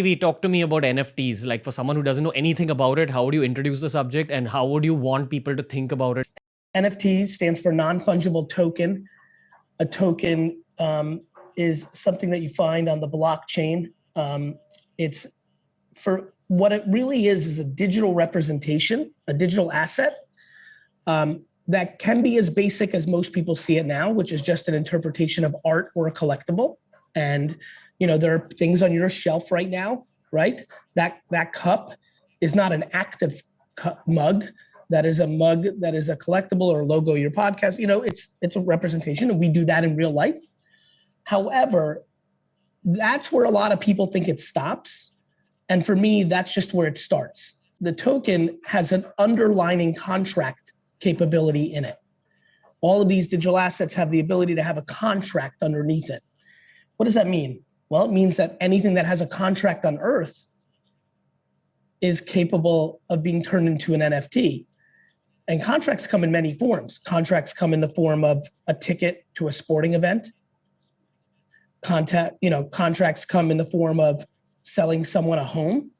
We talk to me about NFTs. Like for someone who doesn't know anything about it, how would you introduce the subject and how would you want people to think about it? NFT stands for non-fungible token. A token is something that you find on the blockchain. It's for what it really is a digital representation, a digital asset that can be as basic as most people see it now, which is just an interpretation of art or a collectible. And you know, there are things on your shelf right now, right? That cup is not an active mug. That is a mug that is a collectible or a logo of your podcast. You know, it's a representation, and we do that in real life. However, that's where a lot of people think it stops. And for me, that's just where it starts. The token has an underlining contract capability in it. All of these digital assets have the ability to have a contract underneath it. What does that mean? Well, it means that anything that has a contract on Earth is capable of being turned into an NFT. And contracts come in many forms. Contracts come in the form of a ticket to a sporting event. Contracts come in the form of selling someone a home.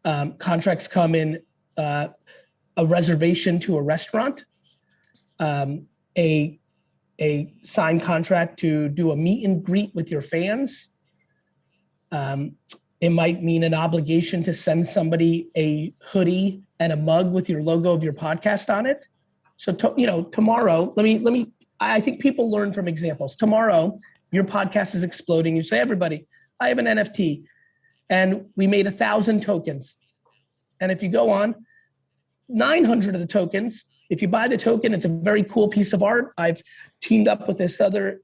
Contracts come in a reservation to a restaurant. A signed contract to do a meet and greet with your fans. It might mean an obligation to send somebody a hoodie and a mug with your logo of your podcast on it. So, tomorrow, I think people learn from examples. Tomorrow, your podcast is exploding. You say, everybody, I have an NFT and we made 1,000 tokens. And if you go on, 900 of the tokens, if you buy the token, it's a very cool piece of art. I've teamed up with this other,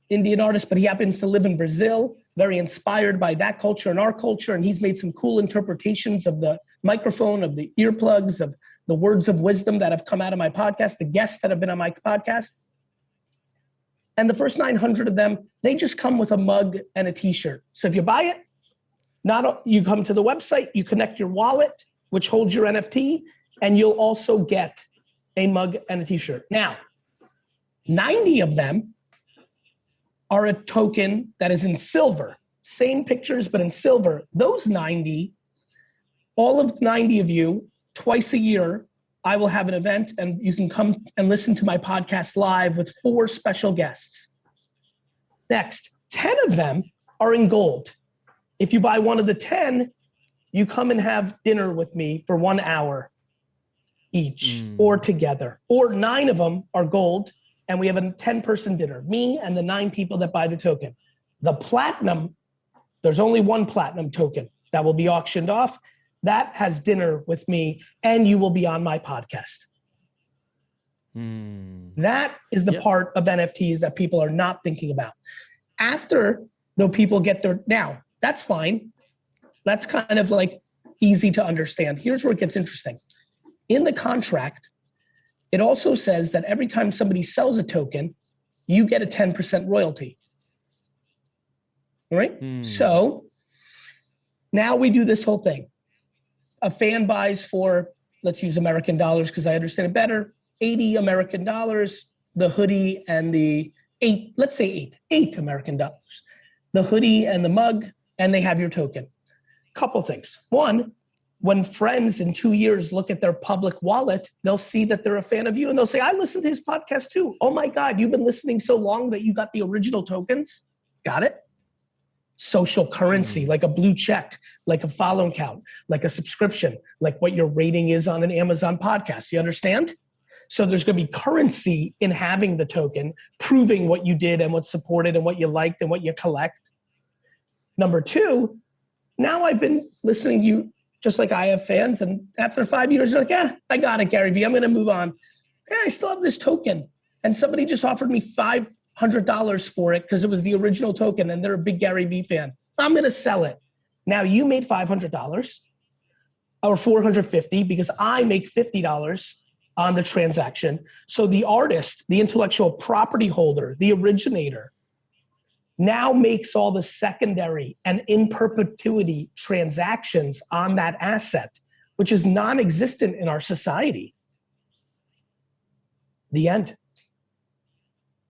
Indian artist, but he happens to live in Brazil, very inspired by that culture and our culture. And he's made some cool interpretations of the microphone, of the earplugs, of the words of wisdom that have come out of my podcast, the guests that have been on my podcast. And the first 900 of them, they just come with a mug and a t-shirt. So if you buy it, you come to the website, you connect your wallet, which holds your NFT, and you'll also get a mug and a t-shirt. Now, 90 of them are a token that is in silver. Same pictures, but in silver. Those 90, all of 90 of you, twice a year, I will have an event and you can come and listen to my podcast live with 4 special guests. Next, 10 of them are in gold. If you buy one of the 10, you come and have dinner with me for 1 hour each or together. Or 9 of them are gold and we have a 10-person dinner, me and the 9 people that buy the token. The platinum, there's only 1 platinum token that will be auctioned off. That has dinner with me and you will be on my podcast. That is the part of NFTs that people are not thinking about. After, though, people get their, now, that's fine. That's kind of like easy to understand. Here's where it gets interesting. In the contract, it also says that every time somebody sells a token, you get a 10% royalty. All right? So now we do this whole thing. A fan buys for, let's use American dollars because I understand it better, 80 American dollars, the hoodie and the 8, let's say 8 American dollars, the hoodie and the mug, and they have your token. Couple things. One, when friends in 2 years look at their public wallet, they'll see that they're a fan of you and they'll say, I listened to his podcast too. Oh my God, you've been listening so long that you got the original tokens. Got it? Social currency, like a blue check, like a follow count, like a subscription, like what your rating is on an Amazon podcast. You understand? So there's going to be currency in having the token, proving what you did and what's supported and what you liked and what you collect. Number 2, now I've been listening to you just like I have fans. And after 5 years, you're like, yeah, I got it, GaryVee. I'm going to move on. Yeah, I still have this token. And somebody just offered me $500 for it because it was the original token and they're a big GaryVee fan. I'm going to sell it. Now you made $500 or $450 because I make $50 on the transaction. So the artist, the intellectual property holder, the originator, now makes all the secondary and in perpetuity transactions on that asset, which is non-existent in our society. The end.